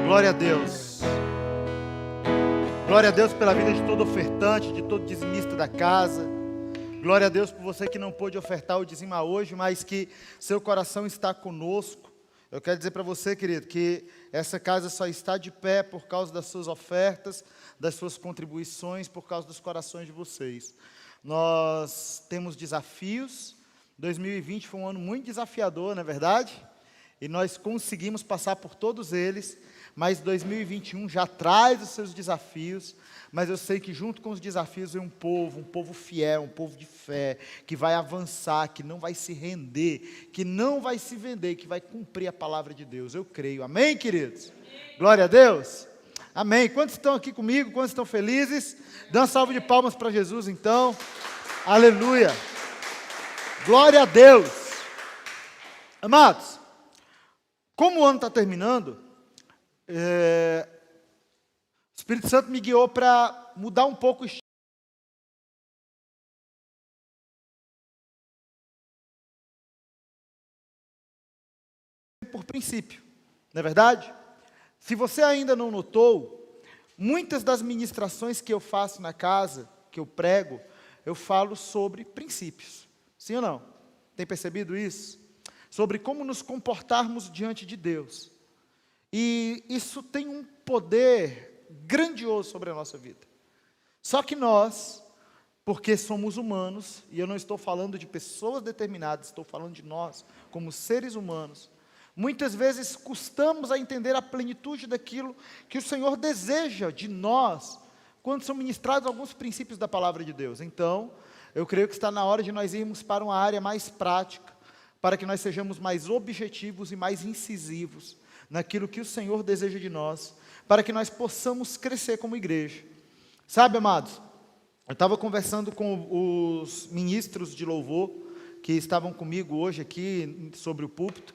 Glória a Deus. Glória a Deus pela vida de todo ofertante, de todo dizimista da casa. Glória a Deus por você que não pôde ofertar ou dizimar hoje, mas que seu coração está conosco. Eu quero dizer para você, querido, que essa casa só está de pé por causa das suas ofertas, das suas contribuições, por causa dos corações de vocês. Nós temos desafios. 2020 foi um ano muito desafiador, não é verdade? E nós conseguimos passar por todos eles, mas 2021 já traz os seus desafios, mas eu sei que junto com os desafios vem um povo fiel, um povo de fé, que vai avançar, que não vai se render, que não vai se vender, que vai cumprir a palavra de Deus. Eu creio. Amém, queridos? Amém. Glória a Deus. Amém. Quantos estão aqui comigo? Quantos estão felizes? Dá uma salva de palmas para Jesus, então. Aleluia. Glória a Deus. Amados, como o ano está terminando, o Espírito Santo me guiou para mudar um pouco o estilo. Por princípio, não é verdade? Se você ainda não notou, muitas das ministrações que eu faço na casa, que eu prego, eu falo sobre princípios. Sim ou não? Tem percebido isso? Sobre como nos comportarmos diante de Deus. E isso tem um poder grandioso sobre a nossa vida. Só que nós, porque somos humanos, e eu não estou falando de pessoas determinadas, estou falando de nós, como seres humanos, muitas vezes custamos a entender a plenitude daquilo que o Senhor deseja de nós, quando são ministrados alguns princípios da palavra de Deus. Então, eu creio que está na hora de nós irmos para uma área mais prática, para que nós sejamos mais objetivos e mais incisivos naquilo que o Senhor deseja de nós, para que nós possamos crescer como igreja. Sabe, amados, eu estava conversando com os ministros de louvor, que estavam comigo hoje aqui, sobre o púlpito,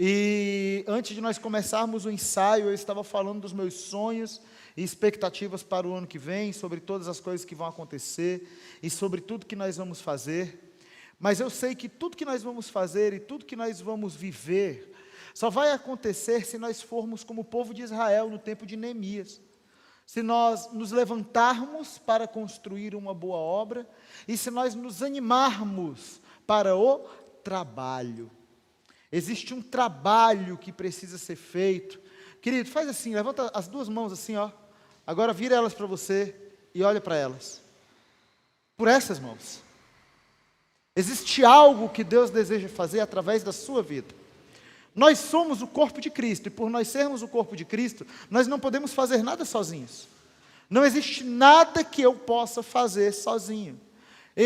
e antes de nós começarmos o ensaio, eu estava falando dos meus sonhos e expectativas para o ano que vem, sobre todas as coisas que vão acontecer, e sobre tudo que nós vamos fazer. Mas eu sei que tudo que nós vamos fazer e tudo que nós vamos viver só vai acontecer se nós formos como o povo de Israel no tempo de Neemias. Se nós nos levantarmos para construir uma boa obra e se nós nos animarmos para o trabalho. Existe um trabalho que precisa ser feito. Querido, faz assim, levanta as duas mãos assim, ó. Agora vira elas para você e olha para elas. Por essas mãos. Existe algo que Deus deseja fazer através da sua vida. Nós somos o corpo de Cristo, e por nós sermos o corpo de Cristo, nós não podemos fazer nada sozinhos. Não existe nada que eu possa fazer sozinho.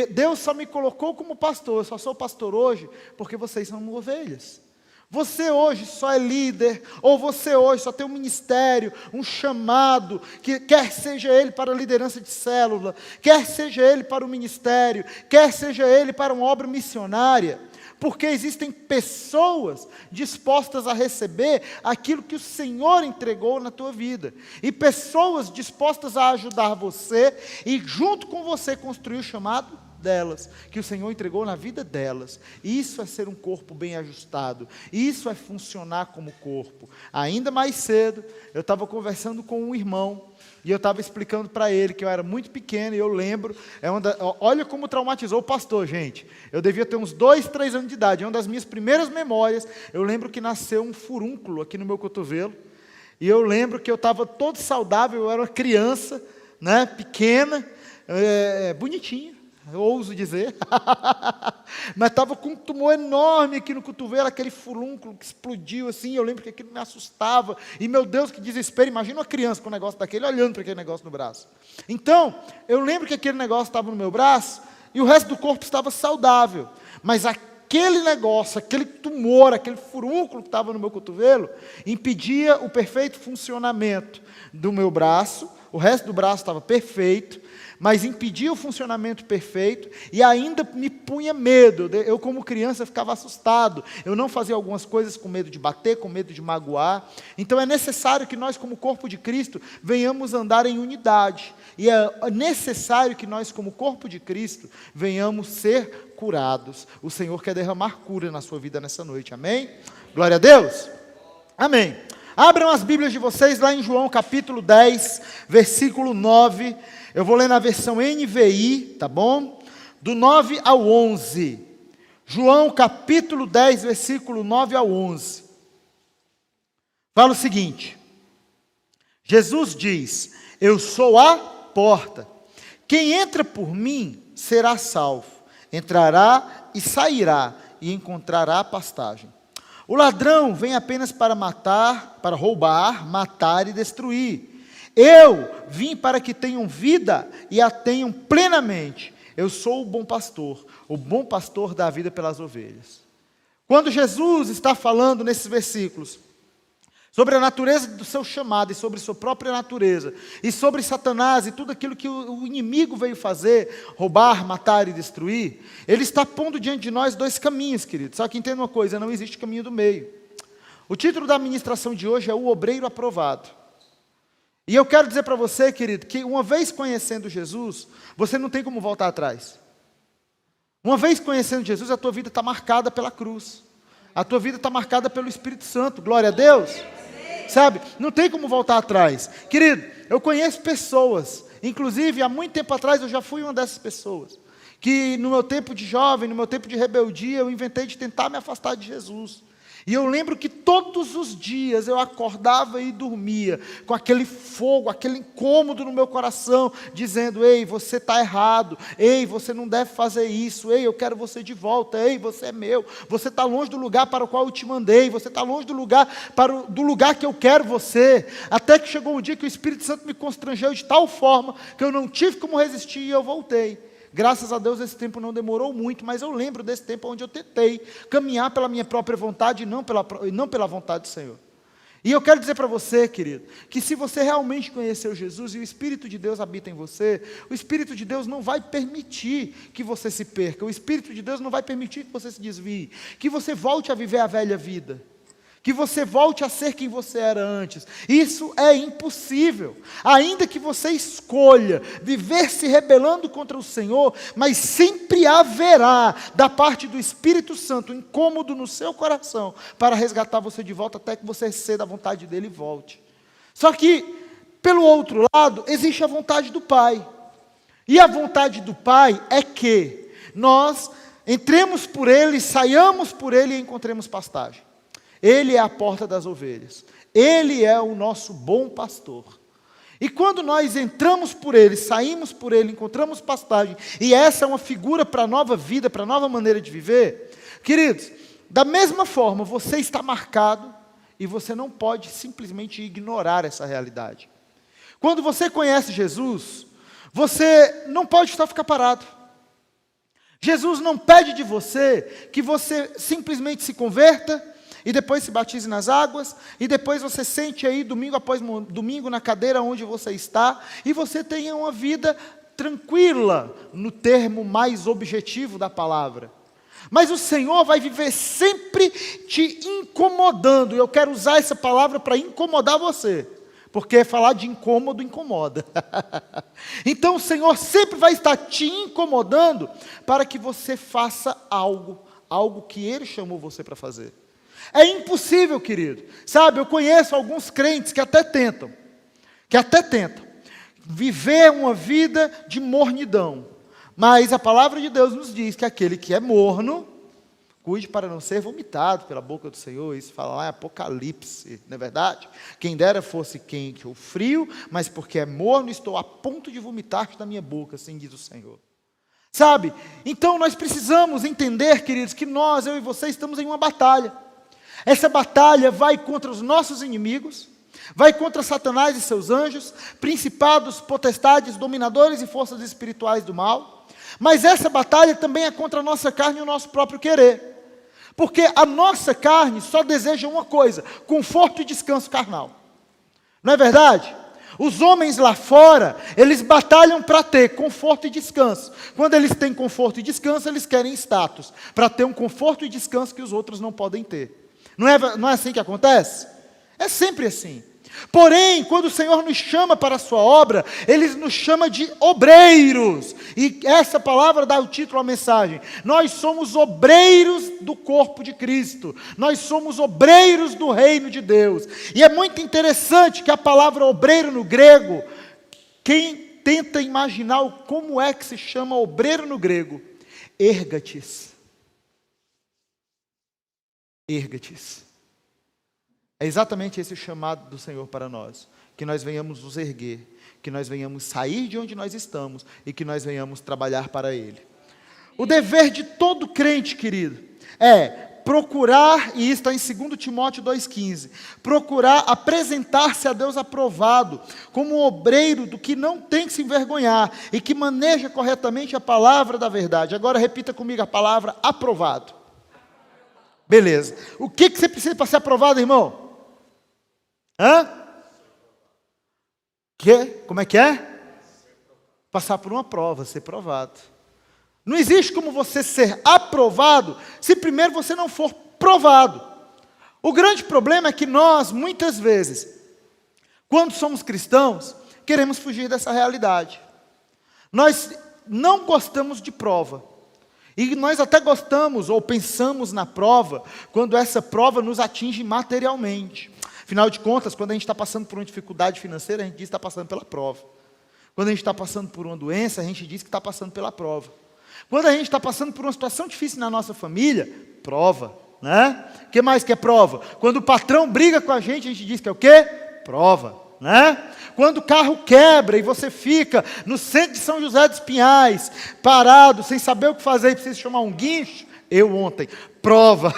Deus só me colocou como pastor, eu só sou pastor hoje, porque vocês são ovelhas. Você hoje só é líder, ou você hoje só tem um ministério, um chamado, que quer seja ele para a liderança de célula, quer seja ele para o ministério, quer seja ele para uma obra missionária, porque existem pessoas dispostas a receber aquilo que o Senhor entregou na tua vida, e pessoas dispostas a ajudar você, e junto com você construir o chamado delas, que o Senhor entregou na vida delas. Isso é ser um corpo bem ajustado, isso é funcionar como corpo. Ainda mais cedo, eu estava conversando com um irmão, e eu estava explicando para ele que eu era muito pequeno, e eu lembro, olha como traumatizou o pastor, gente. Eu devia ter uns 2, 3 anos de idade, é uma das minhas primeiras memórias. Eu lembro que nasceu um furúnculo aqui no meu cotovelo, e eu lembro que eu estava todo saudável, eu era uma criança, né, pequena, bonitinha, eu ouso dizer, mas estava com um tumor enorme aqui no cotovelo, aquele furúnculo que explodiu assim. Eu lembro que aquilo me assustava, e meu Deus, que desespero. Imagina uma criança com um negócio daquele, olhando para aquele negócio no braço. Então, eu lembro que aquele negócio estava no meu braço, e o resto do corpo estava saudável, mas aquele negócio, aquele tumor, aquele furúnculo que estava no meu cotovelo, impedia o perfeito funcionamento do meu braço. O resto do braço estava perfeito, mas impedia o funcionamento perfeito, e ainda me punha medo. Eu, como criança, ficava assustado. Eu não fazia algumas coisas com medo de bater, com medo de magoar. Então é necessário que nós, como corpo de Cristo, venhamos andar em unidade. E é necessário que nós, como corpo de Cristo, venhamos ser curados. O Senhor quer derramar cura na sua vida nessa noite, amém? Glória a Deus, amém. Abram as Bíblias de vocês lá em João capítulo 10, versículo 9. Eu vou ler na versão NVI, tá bom? Do 9 ao 11. João capítulo 10, versículo 9 ao 11. Fala o seguinte: Jesus diz: eu sou a porta. Quem entra por mim será salvo. Entrará e sairá e encontrará pastagem. O ladrão vem apenas para matar, para roubar, matar e destruir. Eu vim para que tenham vida e a tenham plenamente. Eu sou o bom pastor dá a vida pelas ovelhas. Quando Jesus está falando nesses versículos sobre a natureza do seu chamado e sobre sua própria natureza, e sobre Satanás e tudo aquilo que o inimigo veio fazer, roubar, matar e destruir, ele está pondo diante de nós dois caminhos, queridos. Só que entenda uma coisa, não existe caminho do meio. O título da ministração de hoje é O Obreiro Aprovado. E eu quero dizer para você, querido, que uma vez conhecendo Jesus, você não tem como voltar atrás. Uma vez conhecendo Jesus, a tua vida está marcada pela cruz. A tua vida está marcada pelo Espírito Santo, glória a Deus. Sabe, não tem como voltar atrás. Querido, eu conheço pessoas, inclusive há muito tempo atrás eu já fui uma dessas pessoas, que no meu tempo de jovem, no meu tempo de rebeldia, eu inventei de tentar me afastar de Jesus. E eu lembro que todos os dias eu acordava e dormia com aquele fogo, aquele incômodo no meu coração, dizendo: ei, você está errado, ei, você não deve fazer isso, ei, eu quero você de volta, ei, você é meu, você está longe do lugar para o qual eu te mandei, você está longe do lugar, do lugar que eu quero você. Até que chegou um dia que o Espírito Santo me constrangeu de tal forma que eu não tive como resistir e eu voltei. Graças a Deus esse tempo não demorou muito, mas eu lembro desse tempo onde eu tentei caminhar pela minha própria vontade e não pela vontade do Senhor. E eu quero dizer para você, querido, que se você realmente conheceu Jesus e o Espírito de Deus habita em você, o Espírito de Deus não vai permitir que você se perca, o Espírito de Deus não vai permitir que você se desvie, que você volte a viver a velha vida, que você volte a ser quem você era antes. Isso é impossível, ainda que você escolha viver se rebelando contra o Senhor, mas sempre haverá, da parte do Espírito Santo, um incômodo no seu coração, para resgatar você de volta, até que você ceda à vontade dele e volte. Só que, pelo outro lado, existe a vontade do Pai, e a vontade do Pai é que nós entremos por Ele, saiamos por Ele e encontremos pastagem. Ele é a porta das ovelhas. Ele é o nosso bom pastor. E quando nós entramos por Ele, saímos por Ele, encontramos pastagem, e essa é uma figura para a nova vida, para a nova maneira de viver, queridos, da mesma forma, você está marcado, e você não pode simplesmente ignorar essa realidade. Quando você conhece Jesus, você não pode só ficar parado. Jesus não pede de você que você simplesmente se converta, e depois se batize nas águas, e depois você sente aí domingo após domingo na cadeira onde você está, e você tenha uma vida tranquila, no termo mais objetivo da palavra. Mas o Senhor vai viver sempre te incomodando, e eu quero usar essa palavra para incomodar você, porque falar de incômodo incomoda. Então o Senhor sempre vai estar te incomodando, para que você faça algo que Ele chamou você para fazer. É impossível, querido. Sabe, eu conheço alguns crentes que até tentam viver uma vida de mornidão. Mas a palavra de Deus nos diz que aquele que é morno, cuide para não ser vomitado pela boca do Senhor. Isso fala lá em Apocalipse, não é verdade? Quem dera fosse quente ou frio, mas porque é morno, estou a ponto de vomitar da minha boca, assim diz o Senhor. Sabe, então nós precisamos entender, queridos, que nós, eu e você, estamos em uma batalha. Essa batalha vai contra os nossos inimigos, vai contra Satanás e seus anjos, principados, potestades, dominadores e forças espirituais do mal. Mas essa batalha também é contra a nossa carne e o nosso próprio querer. Porque a nossa carne só deseja uma coisa: conforto e descanso carnal. Não é verdade? Os homens lá fora, eles batalham para ter conforto e descanso. Quando eles têm conforto e descanso, eles querem status, para ter um conforto e descanso que os outros não podem ter. Não é assim que acontece? É sempre assim. Porém, quando o Senhor nos chama para a sua obra, Ele nos chama de obreiros. E essa palavra dá o título à mensagem. Nós somos obreiros do corpo de Cristo. Nós somos obreiros do reino de Deus. E é muito interessante que a palavra obreiro no grego, quem tenta imaginar como é que se chama obreiro no grego, ergatis. Ergatis. É exatamente esse o chamado do Senhor para nós, que nós venhamos nos erguer, que nós venhamos sair de onde nós estamos e que nós venhamos trabalhar para Ele. O dever de todo crente, querido, é procurar, e isso está em 2 Timóteo 2,15, procurar apresentar-se a Deus aprovado, como um obreiro do que não tem que se envergonhar e que maneja corretamente a palavra da verdade. Agora repita comigo a palavra aprovado. Beleza. O que você precisa para ser aprovado, irmão? Como é que é? Passar por uma prova, ser provado. Não existe como você ser aprovado se primeiro você não for provado. O grande problema é que nós, muitas vezes, quando somos cristãos, queremos fugir dessa realidade. Nós não gostamos de prova. E nós até gostamos ou pensamos na prova quando essa prova nos atinge materialmente. Afinal de contas, quando a gente está passando por uma dificuldade financeira, a gente diz que está passando pela prova. Quando a gente está passando por uma doença, a gente diz que está passando pela prova. Quando a gente está passando por uma situação difícil na nossa família, prova, né? O que mais que é prova? Quando o patrão briga com a gente diz que é o quê? Prova, né? Quando o carro quebra e você fica no centro de São José dos Pinhais, parado, sem saber o que fazer e precisa chamar um guincho, eu ontem, prova.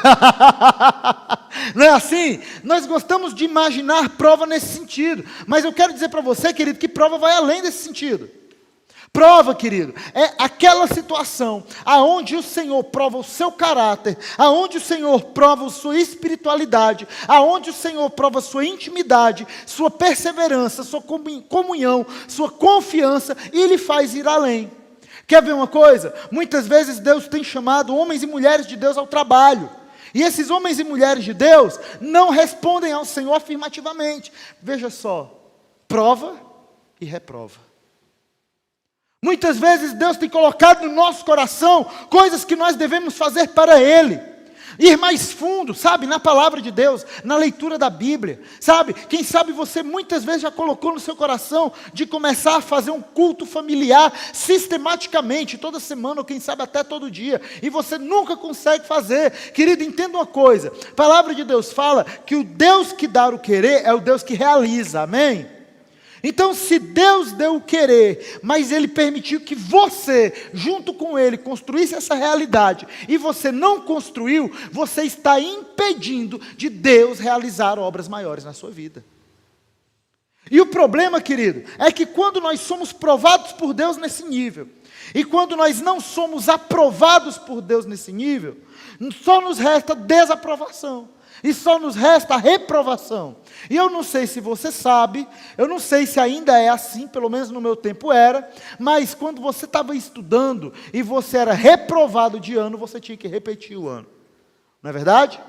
Não é assim? Nós gostamos de imaginar prova nesse sentido, mas eu quero dizer para você, querido, que prova vai além desse sentido. Prova, querido, é aquela situação aonde o Senhor prova o seu caráter, aonde o Senhor prova a sua espiritualidade, aonde o Senhor prova a sua intimidade, sua perseverança, sua comunhão, sua confiança, e Ele faz ir além. Quer ver uma coisa? Muitas vezes Deus tem chamado homens e mulheres de Deus ao trabalho, e esses homens e mulheres de Deus não respondem ao Senhor afirmativamente. Veja só, prova e reprova. Muitas vezes Deus tem colocado no nosso coração coisas que nós devemos fazer para Ele. Ir mais fundo, sabe, na palavra de Deus, na leitura da Bíblia, sabe? Quem sabe você muitas vezes já colocou no seu coração de começar a fazer um culto familiar sistematicamente, toda semana ou quem sabe até todo dia, e você nunca consegue fazer. Querido, entenda uma coisa, a palavra de Deus fala que o Deus que dá o querer é o Deus que realiza, amém? Então, se Deus deu o querer, mas Ele permitiu que você, junto com Ele, construísse essa realidade, e você não construiu, você está impedindo de Deus realizar obras maiores na sua vida. E o problema, querido, é que quando nós somos provados por Deus nesse nível, e quando nós não somos aprovados por Deus nesse nível, só nos resta desaprovação. E só nos resta a reprovação. E eu não sei se você sabe, eu não sei se ainda é assim, pelo menos no meu tempo era, mas quando você estava estudando e você era reprovado de ano, você tinha que repetir o ano. Não é verdade?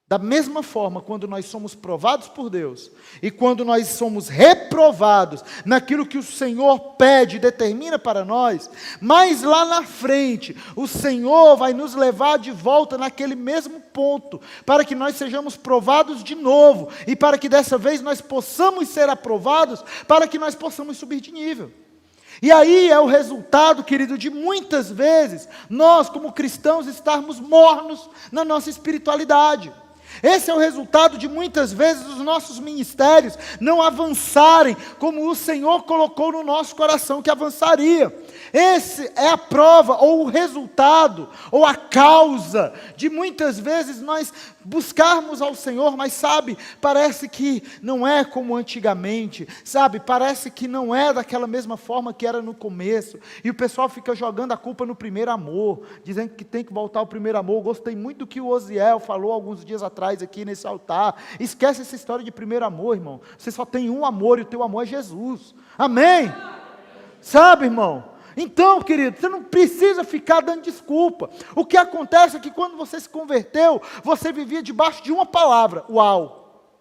Da mesma forma, quando nós somos provados por Deus, e quando nós somos reprovados naquilo que o Senhor pede e determina para nós, mas lá na frente, o Senhor vai nos levar de volta naquele mesmo ponto, para que nós sejamos provados de novo, e para que dessa vez nós possamos ser aprovados, para que nós possamos subir de nível. E aí é o resultado, querido, de muitas vezes, nós como cristãos estarmos mornos na nossa espiritualidade. Esse é o resultado de muitas vezes os nossos ministérios não avançarem como o Senhor colocou no nosso coração que avançaria. Esse é a prova, ou o resultado, ou a causa de muitas vezes nós buscarmos ao Senhor, mas sabe, parece que não é como antigamente, sabe, parece que não é daquela mesma forma que era no começo, e o pessoal fica jogando a culpa no primeiro amor, dizendo que tem que voltar ao primeiro amor. Eu gostei muito do que o Osiel falou alguns dias atrás aqui nesse altar. Esquece essa história de primeiro amor, irmão, você só tem um amor, e o teu amor é Jesus, amém? Sabe, irmão? Então, querido, você não precisa ficar dando desculpa. O que acontece é que quando você se converteu, você vivia debaixo de uma palavra: uau.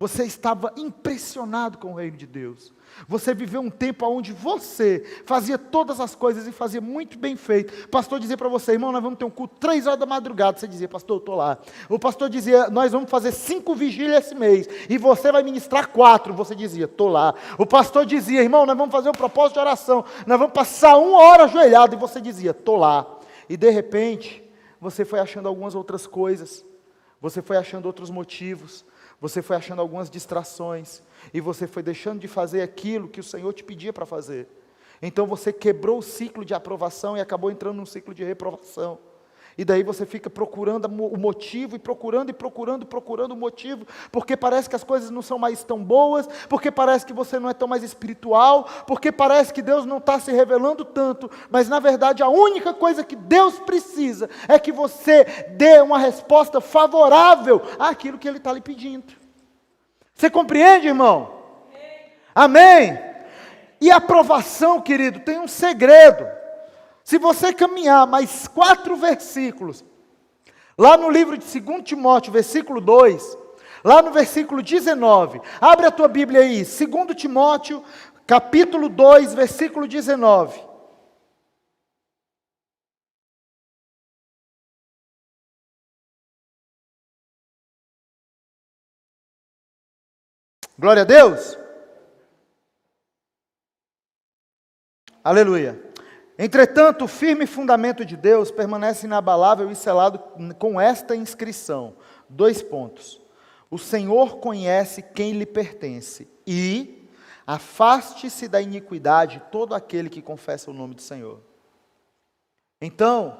Você estava impressionado com o reino de Deus. Você viveu um tempo onde você fazia todas as coisas e fazia muito bem feito. O pastor dizia para você, irmão, nós vamos ter um culto 3 horas da madrugada. Você dizia, pastor, eu estou lá. O pastor dizia, nós vamos fazer 5 vigílias esse mês. E você vai ministrar 4. Você dizia, estou lá. O pastor dizia, irmão, nós vamos fazer um propósito de oração. Nós vamos passar 1 hora ajoelhado. E você dizia, estou lá. E de repente, você foi achando algumas outras coisas. Você foi achando outros motivos. Você foi achando algumas distrações, e você foi deixando de fazer aquilo que o Senhor te pedia para fazer. Então você quebrou o ciclo de aprovação e acabou entrando num ciclo de reprovação. E daí você fica procurando o motivo, e procurando o motivo, porque parece que as coisas não são mais tão boas, porque parece que você não é tão mais espiritual, porque parece que Deus não está se revelando tanto, mas na verdade a única coisa que Deus precisa é que você dê uma resposta favorável àquilo que Ele está lhe pedindo. Você compreende, irmão? Amém? E a aprovação, querido, tem um segredo. Se você caminhar mais 4 versículos, lá no livro de 2 Timóteo, versículo 2, lá no versículo 19, abre a tua Bíblia aí, 2 Timóteo, capítulo 2, versículo 19. Glória a Deus. Aleluia. Entretanto, o firme fundamento de Deus permanece inabalável e selado com esta inscrição. 2 pontos. O Senhor conhece quem lhe pertence e afaste-se da iniquidade todo aquele que confessa o nome do Senhor. Então,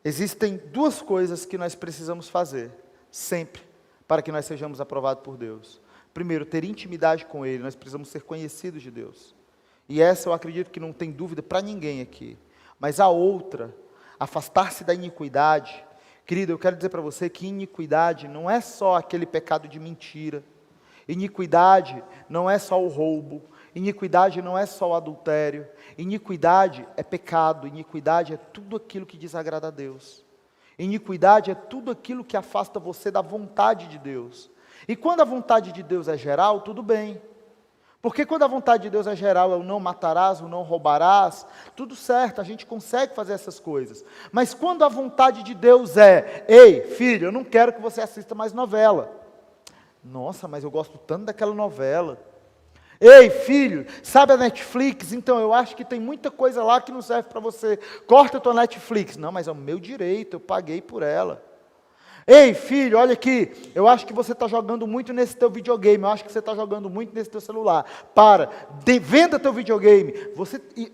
existem 2 coisas que nós precisamos fazer, sempre, para que nós sejamos aprovados por Deus. Primeiro, ter intimidade com Ele, nós precisamos ser conhecidos de Deus. E essa eu acredito que não tem dúvida para ninguém aqui. Mas a outra, afastar-se da iniquidade. Querido, eu quero dizer para você que iniquidade não é só aquele pecado de mentira. Iniquidade não é só o roubo. Iniquidade não é só o adultério. Iniquidade é pecado. Iniquidade é tudo aquilo que desagrada a Deus. Iniquidade é tudo aquilo que afasta você da vontade de Deus. E quando a vontade de Deus é geral, tudo bem. Porque quando a vontade de Deus é geral, é o não matarás, o não roubarás, tudo certo, a gente consegue fazer essas coisas. Mas quando a vontade de Deus é, ei, filho, eu não quero que você assista mais novela. Nossa, mas eu gosto tanto daquela novela. Ei, filho, sabe a Netflix? Então, eu acho que tem muita coisa lá que não serve para você. Corta a tua Netflix. Não, mas é o meu direito, eu paguei por ela. Ei, filho, olha aqui, eu acho que você está jogando muito nesse teu videogame, eu acho que você está jogando muito nesse teu celular. Venda teu videogame.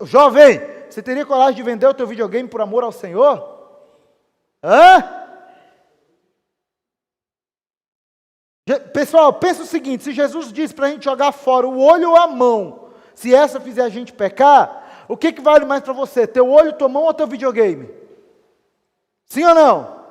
Jovem, você teria coragem de vender o teu videogame por amor ao Senhor? Hã? Pessoal, pensa o seguinte, se Jesus disse para a gente jogar fora o olho ou a mão, se essa fizer a gente pecar, o que vale mais para você, teu olho, tua mão ou teu videogame? Sim ou não?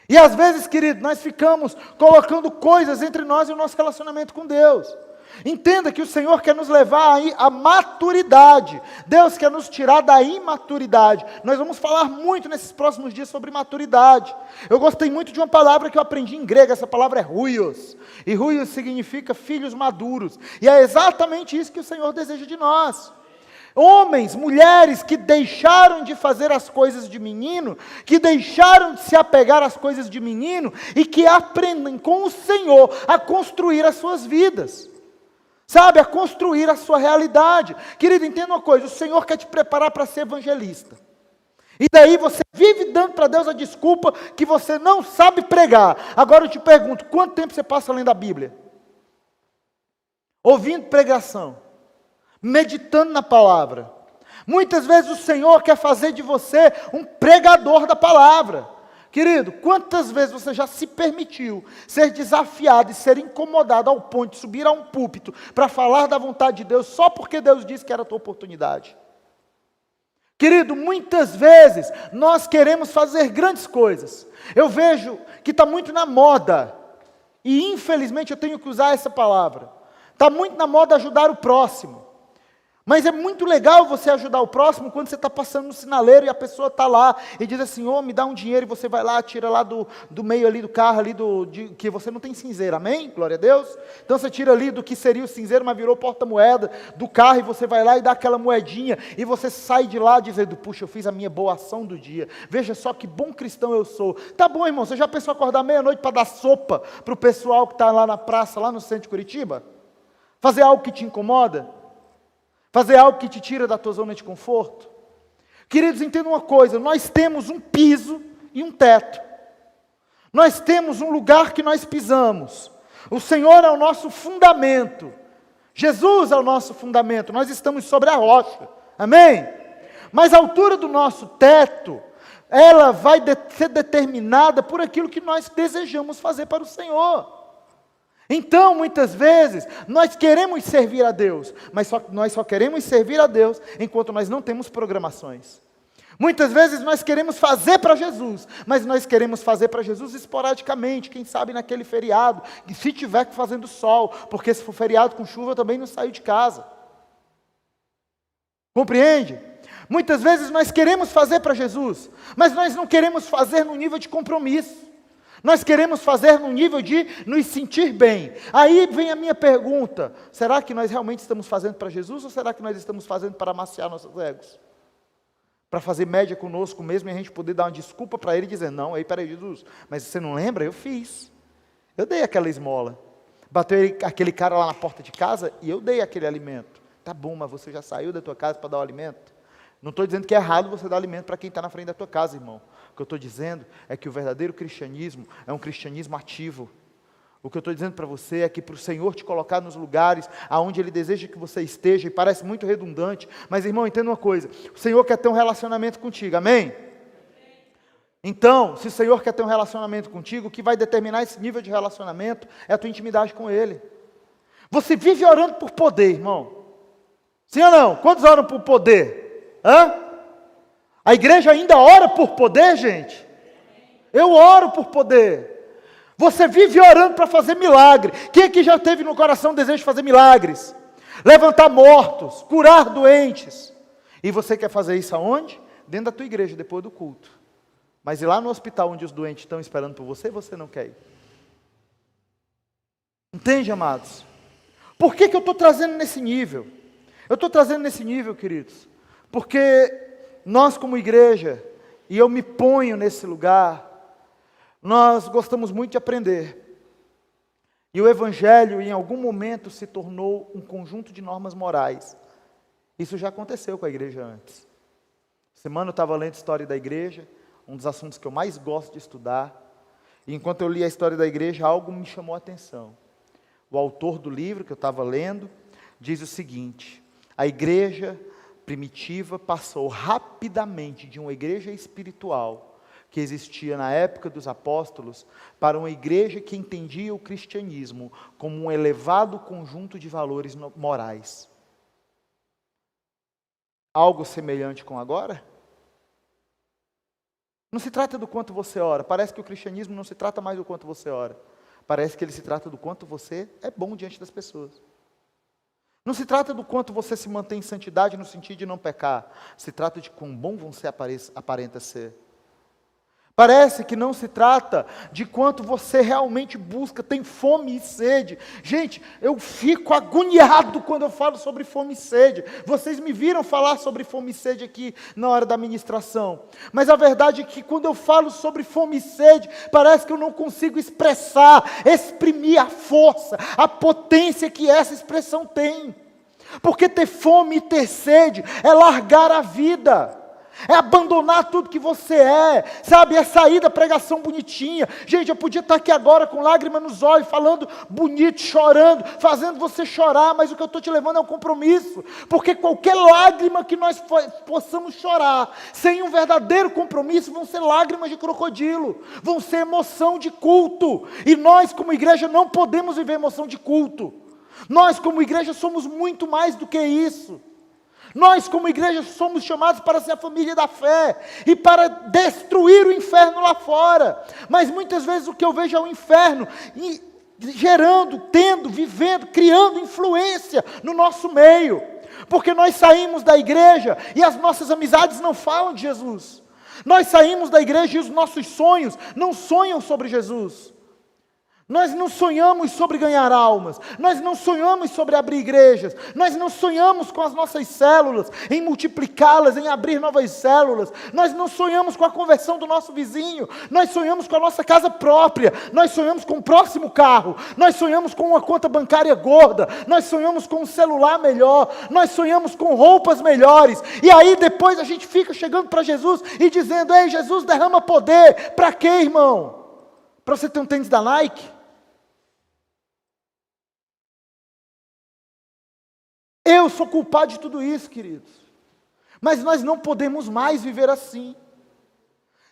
E às vezes, querido, nós ficamos colocando coisas entre nós e o nosso relacionamento com Deus. Entenda que o Senhor quer nos levar à maturidade. Deus quer nos tirar da imaturidade. Nós vamos falar muito nesses próximos dias sobre maturidade. Eu gostei muito de uma palavra que eu aprendi em grego, essa palavra é huios. E huios significa filhos maduros. E é exatamente isso que o Senhor deseja de nós. Homens, mulheres que deixaram de fazer as coisas de menino, que deixaram de se apegar às coisas de menino e que aprendem com o Senhor a construir as suas vidas. Sabe, a construir a sua realidade. Querido, entenda uma coisa, o Senhor quer te preparar para ser evangelista. E daí você vive dando para Deus a desculpa que você não sabe pregar. Agora eu te pergunto, quanto tempo você passa lendo a Bíblia? Ouvindo pregação? Meditando na palavra. Muitas vezes o Senhor quer fazer de você um pregador da palavra. Querido, quantas vezes você já se permitiu ser desafiado e ser incomodado ao ponto de subir a um púlpito para falar da vontade de Deus só porque Deus disse que era a tua oportunidade? Querido, muitas vezes nós queremos fazer grandes coisas. Eu vejo que está muito na moda, e infelizmente eu tenho que usar essa palavra, está muito na moda ajudar o próximo. Mas é muito legal você ajudar o próximo quando você está passando no sinaleiro e a pessoa está lá e diz assim, me dá um dinheiro, e você vai lá, tira lá do meio ali do carro, ali que você não tem cinzeiro, amém? Glória a Deus. Então você tira ali do que seria o cinzeiro, mas virou porta-moeda do carro, e você vai lá e dá aquela moedinha, e você sai de lá dizendo, puxa, eu fiz a minha boa ação do dia, veja só que bom cristão eu sou. Tá bom, irmão, você já pensou acordar meia-noite para dar sopa para o pessoal que está lá na praça, lá no centro de Curitiba? Fazer algo que te incomoda? Fazer algo que te tira da tua zona de conforto? Queridos, entendam uma coisa, nós temos um piso e um teto. Nós temos um lugar que nós pisamos. O Senhor é o nosso fundamento. Jesus é o nosso fundamento. Nós estamos sobre a rocha. Amém? Mas a altura do nosso teto, ela vai ser determinada por aquilo que nós desejamos fazer para o Senhor. Então, muitas vezes, nós queremos servir a Deus, mas nós só queremos servir a Deus enquanto nós não temos programações. Muitas vezes nós queremos fazer para Jesus, mas nós queremos fazer para Jesus esporadicamente, quem sabe naquele feriado, e se tiver fazendo sol, porque se for feriado com chuva eu também não saio de casa. Compreende? Muitas vezes nós queremos fazer para Jesus, mas nós não queremos fazer no nível de compromisso. Nós queremos fazer no nível de nos sentir bem. Aí vem a minha pergunta, será que nós realmente estamos fazendo para Jesus, ou será que nós estamos fazendo para amaciar nossos egos? Para fazer média conosco mesmo e a gente poder dar uma desculpa para ele e dizer, não, aí peraí Jesus, mas você não lembra? Eu fiz. Eu dei aquela esmola. Bateu aquele cara lá na porta de casa e eu dei aquele alimento. Tá bom, mas você já saiu da tua casa para dar o alimento? Não estou dizendo que é errado você dar alimento para quem está na frente da tua casa, irmão. O que eu estou dizendo é que o verdadeiro cristianismo é um cristianismo ativo. O que eu estou dizendo para você é que para o Senhor te colocar nos lugares aonde Ele deseja que você esteja, e parece muito redundante, mas irmão, entenda uma coisa, o Senhor quer ter um relacionamento contigo, amém? Então, se o Senhor quer ter um relacionamento contigo, o que vai determinar esse nível de relacionamento é a tua intimidade com Ele. Você vive orando por poder, irmão. Sim ou não? Quantos oram por poder? A igreja ainda ora por poder, gente? Eu oro por poder. Você vive orando para fazer milagre. Quem aqui já teve no coração o desejo de fazer milagres? Levantar mortos, curar doentes. E você quer fazer isso aonde? Dentro da tua igreja, depois do culto. Mas ir lá no hospital onde os doentes estão esperando por você, você não quer ir. Entende, amados? Por que eu estou trazendo nesse nível? Eu estou trazendo nesse nível, queridos, porque nós como igreja, e eu me ponho nesse lugar, nós gostamos muito de aprender. E o Evangelho, em algum momento, se tornou um conjunto de normas morais. Isso já aconteceu com a igreja antes. Semana eu estava lendo a história da igreja, um dos assuntos que eu mais gosto de estudar. E enquanto eu li a história da igreja, algo me chamou a atenção. O autor do livro que eu estava lendo diz o seguinte: a igreja primitiva passou rapidamente de uma igreja espiritual que existia na época dos apóstolos, para uma igreja que entendia o cristianismo como um elevado conjunto de valores morais. Algo semelhante com agora? Não se trata do quanto você ora, parece que o cristianismo não se trata mais do quanto você ora, parece que ele se trata do quanto você é bom diante das pessoas. Não se trata do quanto você se mantém em santidade no sentido de não pecar, se trata de quão bom você aparenta ser. Parece que não se trata de quanto você realmente busca, tem fome e sede. Gente, eu fico agoniado quando eu falo sobre fome e sede. Vocês me viram falar sobre fome e sede aqui na hora da ministração. Mas a verdade é que quando eu falo sobre fome e sede, parece que eu não consigo exprimir a força, a potência que essa expressão tem. Porque ter fome e ter sede é largar a vida. É abandonar tudo que você é, sabe, é sair da pregação bonitinha. Gente, eu podia estar aqui agora com lágrima nos olhos, falando bonito, chorando, fazendo você chorar, mas o que eu estou te levando é um compromisso, porque qualquer lágrima que nós possamos chorar, sem um verdadeiro compromisso, vão ser lágrimas de crocodilo, vão ser emoção de culto, e nós como igreja não podemos viver emoção de culto. Nós como igreja somos muito mais do que isso. Nós como igreja somos chamados para ser a família da fé e para destruir o inferno lá fora. Mas muitas vezes o que eu vejo é o inferno gerando, vivendo, criando influência no nosso meio. Porque nós saímos da igreja e as nossas amizades não falam de Jesus. Nós saímos da igreja e os nossos sonhos não sonham sobre Jesus. Nós não sonhamos sobre ganhar almas, nós não sonhamos sobre abrir igrejas, nós não sonhamos com as nossas células, em multiplicá-las, em abrir novas células, nós não sonhamos com a conversão do nosso vizinho, nós sonhamos com a nossa casa própria, nós sonhamos com o próximo carro, nós sonhamos com uma conta bancária gorda, nós sonhamos com um celular melhor, nós sonhamos com roupas melhores, e aí depois a gente fica chegando para Jesus e dizendo: ei, Jesus, derrama poder. Para quê, irmão? Para você ter um tênis da Nike? Eu sou culpado de tudo isso, queridos. Mas nós não podemos mais viver assim.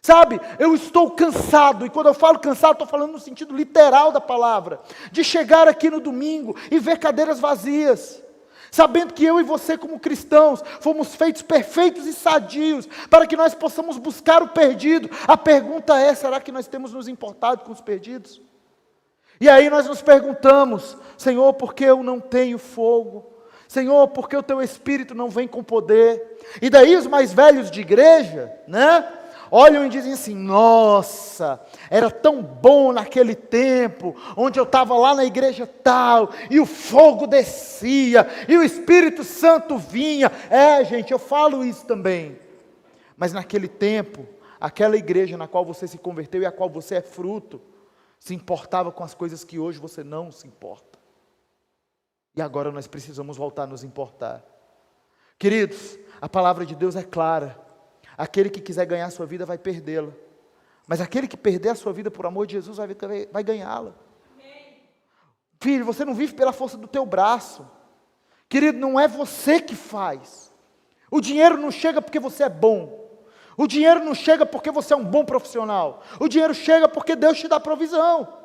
Sabe, eu estou cansado, e quando eu falo cansado, estou falando no sentido literal da palavra, de chegar aqui no domingo e ver cadeiras vazias, sabendo que eu e você, como cristãos, fomos feitos perfeitos e sadios, para que nós possamos buscar o perdido. A pergunta é: será que nós temos nos importado com os perdidos? E aí nós nos perguntamos: Senhor, por que eu não tenho fogo? Senhor, por que o teu Espírito não vem com poder? E daí os mais velhos de igreja, né, olham e dizem assim: nossa, era tão bom naquele tempo, onde eu estava lá na igreja tal, e o fogo descia, e o Espírito Santo vinha. Gente, eu falo isso também. Mas naquele tempo, aquela igreja na qual você se converteu e a qual você é fruto, se importava com as coisas que hoje você não se importa. E agora nós precisamos voltar a nos importar. Queridos, a palavra de Deus é clara. Aquele que quiser ganhar a sua vida vai perdê-la. Mas aquele que perder a sua vida por amor de Jesus vai ganhá-la. Filho, você não vive pela força do teu braço. Querido, não é você que faz. O dinheiro não chega porque você é bom. O dinheiro não chega porque você é um bom profissional. O dinheiro chega porque Deus te dá provisão.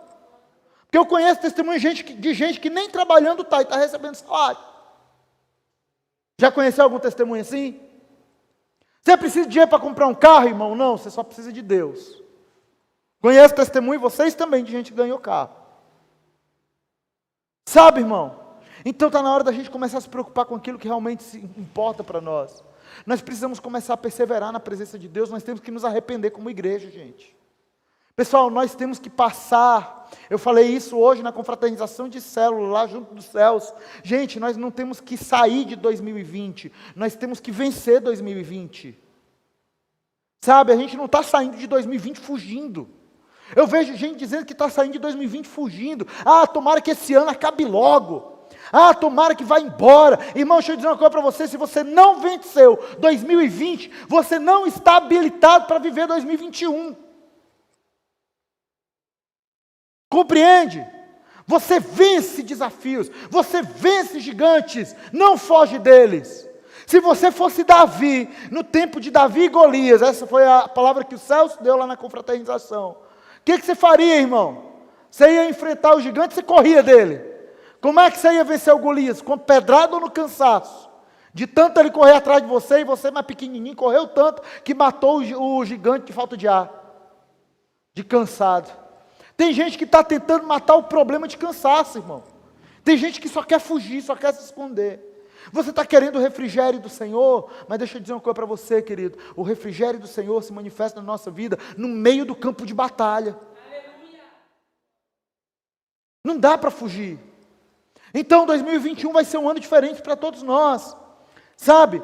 Porque eu conheço testemunho de gente que nem trabalhando está e está recebendo salário. Já conheceu algum testemunho assim? Você precisa de dinheiro para comprar um carro, irmão? Não, você só precisa de Deus. Conheço testemunho, vocês também, de gente que ganhou carro. Sabe, irmão? Então está na hora da gente começar a se preocupar com aquilo que realmente importa para nós. Nós precisamos começar a perseverar na presença de Deus, nós temos que nos arrepender como igreja, gente. Pessoal, nós temos que passar, eu falei isso hoje na confraternização de célula, lá junto dos céus. Gente, nós não temos que sair de 2020, nós temos que vencer 2020. Sabe, a gente não está saindo de 2020 fugindo. Eu vejo gente dizendo que está saindo de 2020 fugindo. Tomara que esse ano acabe logo. Tomara que vá embora. Irmão, deixa eu dizer uma coisa para você: se você não venceu 2020, você não está habilitado para viver 2021. Compreende? Você vence desafios, você vence gigantes, não foge deles. Se você fosse Davi, no tempo de Davi e Golias, essa foi a palavra que o Celso deu lá na confraternização. O que você faria, irmão? Você ia enfrentar o gigante, você corria dele. Como é que você ia vencer o Golias? Com pedrada ou no cansaço? De tanto ele correr atrás de você, e você mais pequenininho, correu tanto que matou o gigante de falta de ar. De cansado. Tem gente que está tentando matar o problema de cansaço, irmão. Tem gente que só quer fugir, só quer se esconder. Você está querendo o refrigério do Senhor? Mas deixa eu dizer uma coisa para você, querido. O refrigério do Senhor se manifesta na nossa vida no meio do campo de batalha. Aleluia. Não dá para fugir. Então 2021 vai ser um ano diferente para todos nós. Sabe?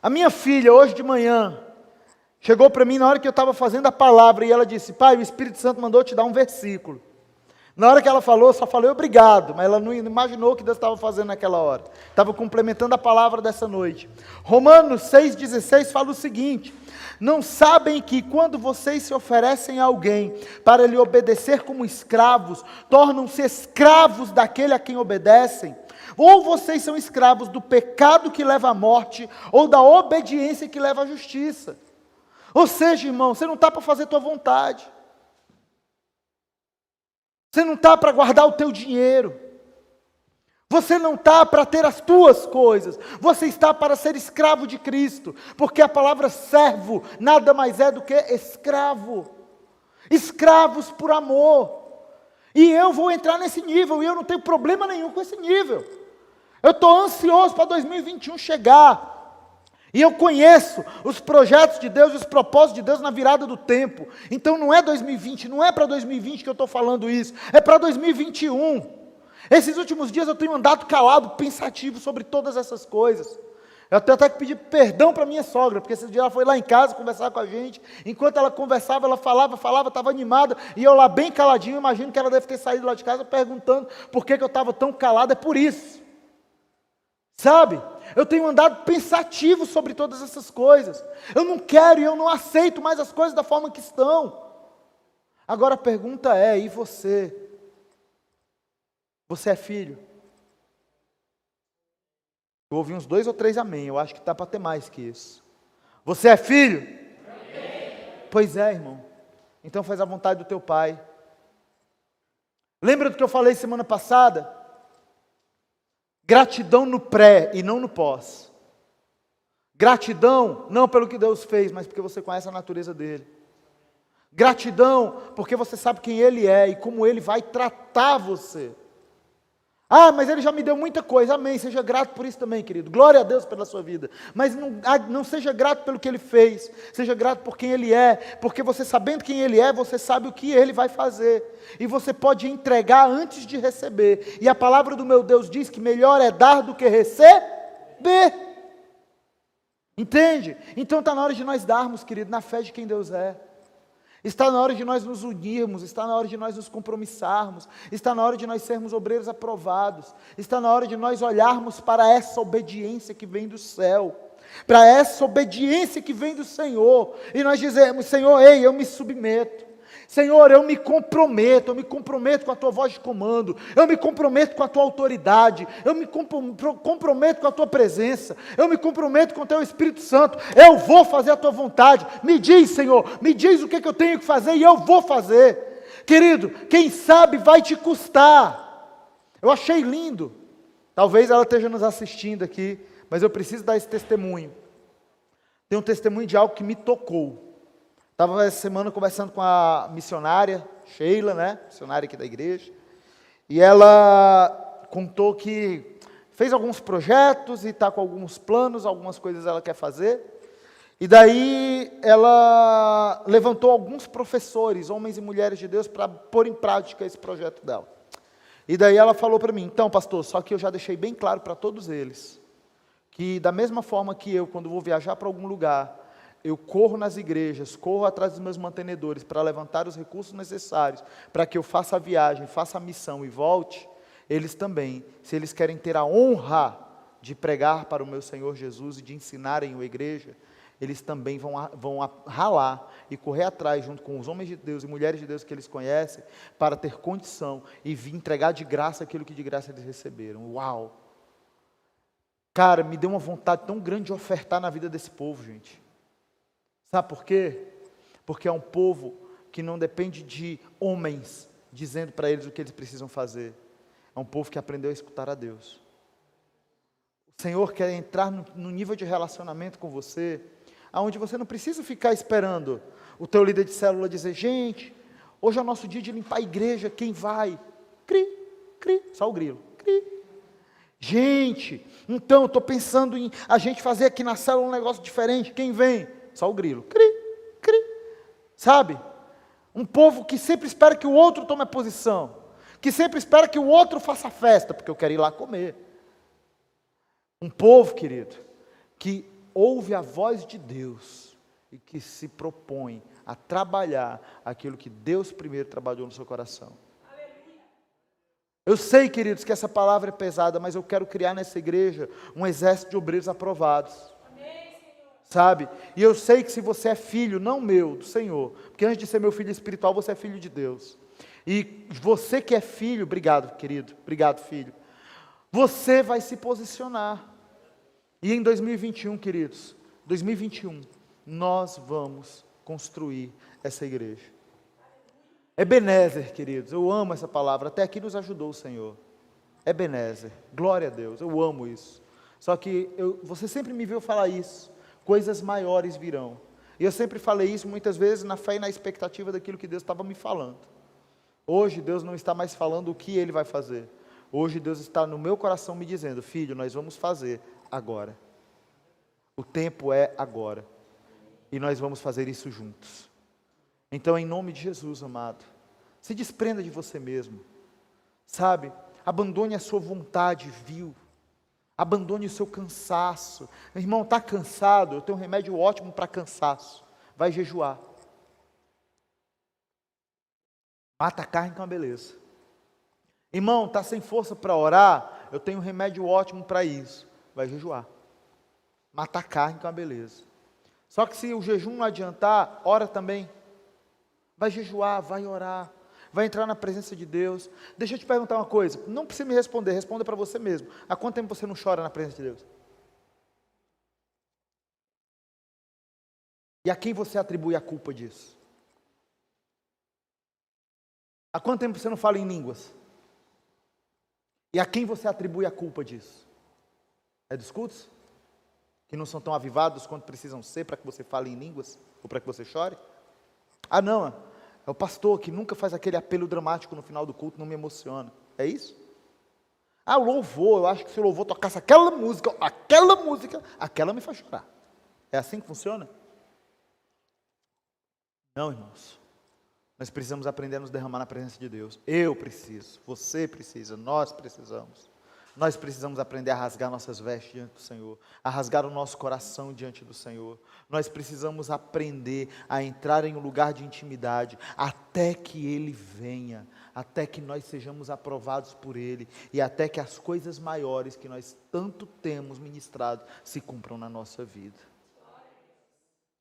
A minha filha, hoje de manhã, chegou para mim na hora que eu estava fazendo a palavra e ela disse: pai, o Espírito Santo mandou te dar um versículo. Na hora que ela falou, eu só falei obrigado, mas ela não imaginou o que Deus estava fazendo naquela hora. Estava complementando a palavra dessa noite. Romanos 6,16 fala o seguinte: não sabem que quando vocês se oferecem a alguém para lhe obedecer como escravos, tornam-se escravos daquele a quem obedecem? Ou vocês são escravos do pecado que leva à morte, ou da obediência que leva à justiça. Ou seja, irmão, você não está para fazer a tua vontade. Você não está para guardar o teu dinheiro. Você não está para ter as tuas coisas. Você está para ser escravo de Cristo. Porque a palavra servo nada mais é do que escravo. Escravos por amor. E eu vou entrar nesse nível, e eu não tenho problema nenhum com esse nível. Eu estou ansioso para 2021 chegar. E eu conheço os projetos de Deus e os propósitos de Deus na virada do tempo. Então não é 2020, não é para 2020 que eu estou falando isso, é para 2021. Esses últimos dias eu tenho andado calado, pensativo sobre todas essas coisas. Eu tenho até que pedir perdão para minha sogra, porque esse dia ela foi lá em casa conversar com a gente. Enquanto ela conversava, ela falava, estava animada. E eu lá bem caladinho, imagino que ela deve ter saído lá de casa perguntando por que eu estava tão calado. É por isso. Sabe? Eu tenho andado pensativo sobre todas essas coisas. Eu não quero e eu não aceito mais as coisas da forma que estão. Agora a pergunta é, e você? Você é filho? Eu ouvi uns 2 ou 3 amém, eu acho que está para ter mais que isso. Você é filho? Amém. Pois é, irmão. Então faz a vontade do teu pai. Lembra do que eu falei semana passada? Gratidão no pré e não no pós. Gratidão não pelo que Deus fez, mas porque você conhece a natureza dele. Gratidão porque você sabe quem ele é e como ele vai tratar você. Ah, mas ele já me deu muita coisa, amém, seja grato por isso também, querido, glória a Deus pela sua vida, mas não seja grato pelo que ele fez, seja grato por quem ele é, porque você sabendo quem ele é, você sabe o que ele vai fazer, e você pode entregar antes de receber, e a palavra do meu Deus diz que melhor é dar do que receber, entende? Então está na hora de nós darmos, querido, na fé de quem Deus é. Está na hora de nós nos unirmos, está na hora de nós nos compromissarmos, está na hora de nós sermos obreiros aprovados, está na hora de nós olharmos para essa obediência que vem do céu, para essa obediência que vem do Senhor, e nós dizemos, Senhor, ei, eu me submeto, Senhor, eu me comprometo com a tua voz de comando, eu me comprometo com a tua autoridade, eu me comprometo com a tua presença, eu me comprometo com o teu Espírito Santo, eu vou fazer a tua vontade, me diz, Senhor, me diz o que eu tenho que fazer e eu vou fazer. Querido, quem sabe vai te custar. Eu achei lindo, talvez ela esteja nos assistindo aqui, mas eu preciso dar esse testemunho. Tem um testemunho de algo que me tocou. Estava essa semana conversando com a missionária, Sheila, né? Missionária aqui da igreja. E ela contou que fez alguns projetos e está com alguns planos, algumas coisas ela quer fazer. E daí ela levantou alguns professores, homens e mulheres de Deus, para pôr em prática esse projeto dela. E daí ela falou para mim, então pastor, só que eu já deixei bem claro para todos eles, que da mesma forma que eu, quando vou viajar para algum lugar, eu corro nas igrejas, corro atrás dos meus mantenedores para levantar os recursos necessários para que eu faça a viagem, faça a missão e volte, eles também, se eles querem ter a honra de pregar para o meu Senhor Jesus e de ensinarem a igreja, eles também vão ralar e correr atrás junto com os homens de Deus e mulheres de Deus que eles conhecem para ter condição e vir entregar de graça aquilo que de graça eles receberam. Uau! Cara, me deu uma vontade tão grande de ofertar na vida desse povo, gente. Sabe por quê? Porque é um povo que não depende de homens dizendo para eles o que eles precisam fazer. É um povo que aprendeu a escutar a Deus. O Senhor quer entrar no nível de relacionamento com você, onde você não precisa ficar esperando o teu líder de célula dizer, gente, hoje é o nosso dia de limpar a igreja, quem vai? Cri, cri, só o grilo, cri. Gente, então eu estou pensando em a gente fazer aqui na célula um negócio diferente, quem vem? Só o grilo, cri, cri, sabe? Um povo que sempre espera que o outro tome a posição, que sempre espera que o outro faça festa, porque eu quero ir lá comer. Um povo, querido, que ouve a voz de Deus e que se propõe a trabalhar aquilo que Deus primeiro trabalhou no seu coração. Eu sei, queridos, que essa palavra é pesada, mas eu quero criar nessa igreja um exército de obreiros aprovados. Sabe? E eu sei que se você é filho, não meu, do Senhor, porque antes de ser meu filho espiritual, você é filho de Deus. E você que é filho, obrigado, querido, obrigado, filho. Você vai se posicionar. E em 2021, queridos, 2021, nós vamos construir essa igreja. Ebenezer, queridos, eu amo essa palavra, até aqui nos ajudou o Senhor. Ebenezer, glória a Deus, eu amo isso. Só que você sempre me viu falar isso. Coisas maiores virão. E eu sempre falei isso muitas vezes na fé e na expectativa daquilo que Deus estava me falando. Hoje Deus não está mais falando o que Ele vai fazer. Hoje Deus está no meu coração me dizendo: filho, nós vamos fazer agora. O tempo é agora. E nós vamos fazer isso juntos. Então, em nome de Jesus, amado, se desprenda de você mesmo. Sabe? Abandone a sua vontade vil. Abandone o seu cansaço. Meu irmão, está cansado? Eu tenho um remédio ótimo para cansaço. Vai jejuar. Mata a carne com a beleza. Irmão, está sem força para orar? Eu tenho um remédio ótimo para isso. Vai jejuar. Mata a carne com a beleza. Só que se o jejum não adiantar, ora também. Vai jejuar, vai orar. Vai entrar na presença de Deus. Deixa eu te perguntar uma coisa. Não precisa me responder, responda para você mesmo. Há quanto tempo você não chora na presença de Deus? E a quem você atribui a culpa disso? Há quanto tempo você não fala em línguas? E a quem você atribui a culpa disso? É dos cultos? Que não são tão avivados quanto precisam ser para que você fale em línguas? Ou para que você chore? Ah, não, é o pastor que nunca faz aquele apelo dramático no final do culto, não me emociona. É isso? Ah, o louvor, eu acho que se o louvor tocasse aquela música me faz chorar. É assim que funciona? Não, irmãos. Nós precisamos aprender a nos derramar na presença de Deus. Eu preciso, você precisa, nós precisamos. Nós precisamos aprender a rasgar nossas vestes diante do Senhor, a rasgar o nosso coração diante do Senhor. Nós precisamos aprender a entrar em um lugar de intimidade, até que Ele venha, até que nós sejamos aprovados por Ele, e até que as coisas maiores que nós tanto temos ministrado se cumpram na nossa vida.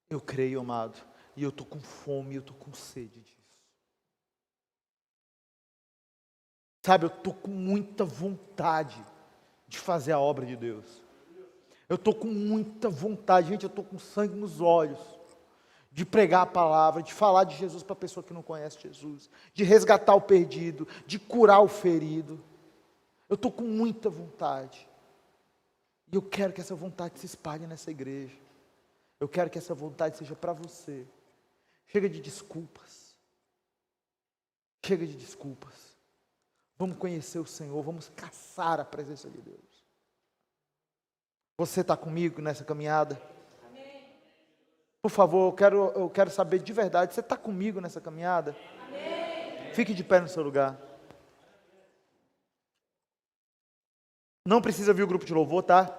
Eu creio, amado, e eu estou com fome, eu estou com sede disso. Sabe, eu estou com muita vontade de fazer a obra de Deus. Eu estou com muita vontade, gente, eu estou com sangue nos olhos, de pregar a palavra, de falar de Jesus para a pessoa que não conhece Jesus, de resgatar o perdido, de curar o ferido. Eu estou com muita vontade. E eu quero que essa vontade se espalhe nessa igreja. Eu quero que essa vontade seja para você. Chega de desculpas. Chega de desculpas. Vamos conhecer o Senhor, vamos caçar a presença de Deus. Você está comigo nessa caminhada? Amém. Por favor, eu quero saber de verdade, você está comigo nessa caminhada? Amém. Fique de pé no seu lugar. Não precisa vir o grupo de louvor, tá?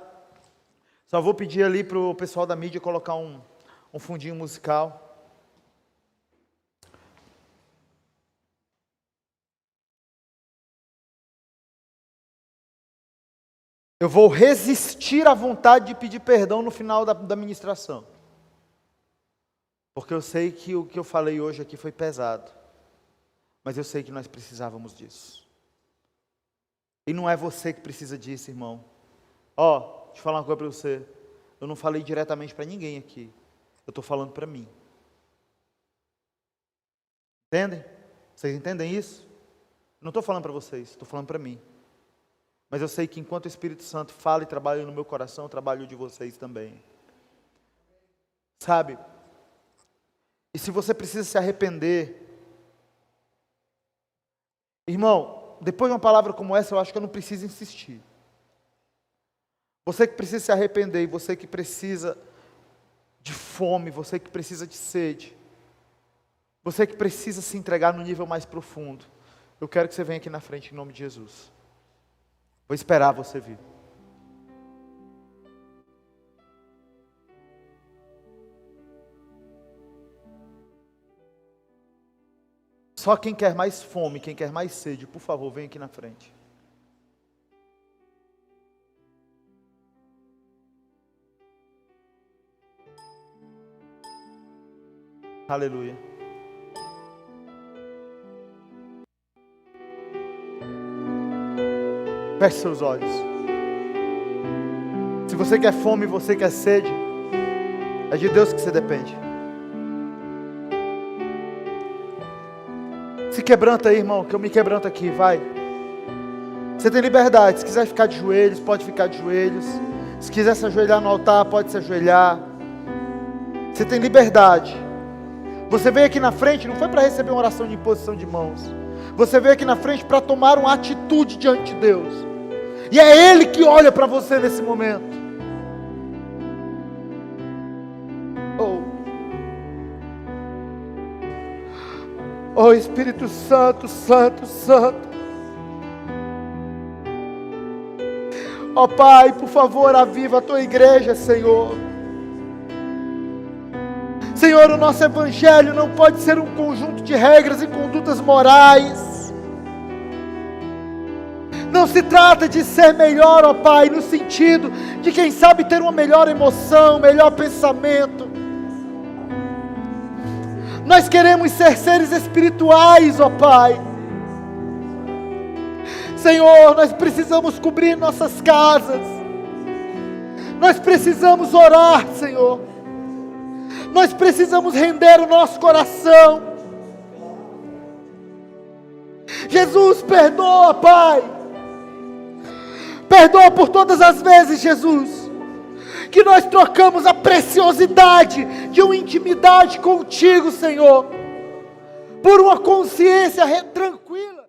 Só vou pedir ali para o pessoal da mídia colocar um fundinho musical. Eu vou resistir à vontade de pedir perdão no final da ministração. Porque eu sei que o que eu falei hoje aqui foi pesado. Mas eu sei que nós precisávamos disso. E não é você que precisa disso, irmão. Deixa eu falar uma coisa para você. Eu não falei diretamente para ninguém aqui. Eu estou falando para mim. Entendem? Vocês entendem isso? Eu não estou falando para vocês, estou falando para mim. Mas eu sei que enquanto o Espírito Santo fala e trabalha no meu coração, eu trabalho de vocês também. Sabe? E se você precisa se arrepender, irmão, depois de uma palavra como essa, eu acho que eu não preciso insistir. Você que precisa se arrepender, e você que precisa de fome, você que precisa de sede, você que precisa se entregar no nível mais profundo, eu quero que você venha aqui na frente em nome de Jesus. Vou esperar você vir. Só quem quer mais fome, quem quer mais sede, por favor, vem aqui na frente. Aleluia. Feche seus olhos. Se você quer fome, você quer sede, é de Deus que você depende. Se quebranta aí, irmão, que eu me quebranto aqui, vai. Você tem liberdade, se quiser ficar de joelhos, pode ficar de joelhos. Se quiser se ajoelhar no altar, pode se ajoelhar. Você tem liberdade. Você veio aqui na frente, não foi para receber uma oração de imposição de mãos. Você veio aqui na frente para tomar uma atitude diante de Deus. E é Ele que olha para você nesse momento. Oh Espírito Santo, Santo, Santo. Ó Pai, por favor, aviva a Tua igreja, Senhor. Senhor, o nosso evangelho não pode ser um conjunto de regras e condutas morais. Não se trata de ser melhor, ó Pai, no sentido de quem sabe ter uma melhor emoção, melhor pensamento. Nós queremos ser seres espirituais, ó Pai. Senhor, nós precisamos cobrir nossas casas. Nós precisamos orar, Senhor. Nós precisamos render o nosso coração. Jesus, perdoa, Pai. Perdoa por todas as vezes, Jesus, que nós trocamos a preciosidade de uma intimidade contigo, Senhor, por uma consciência tranquila.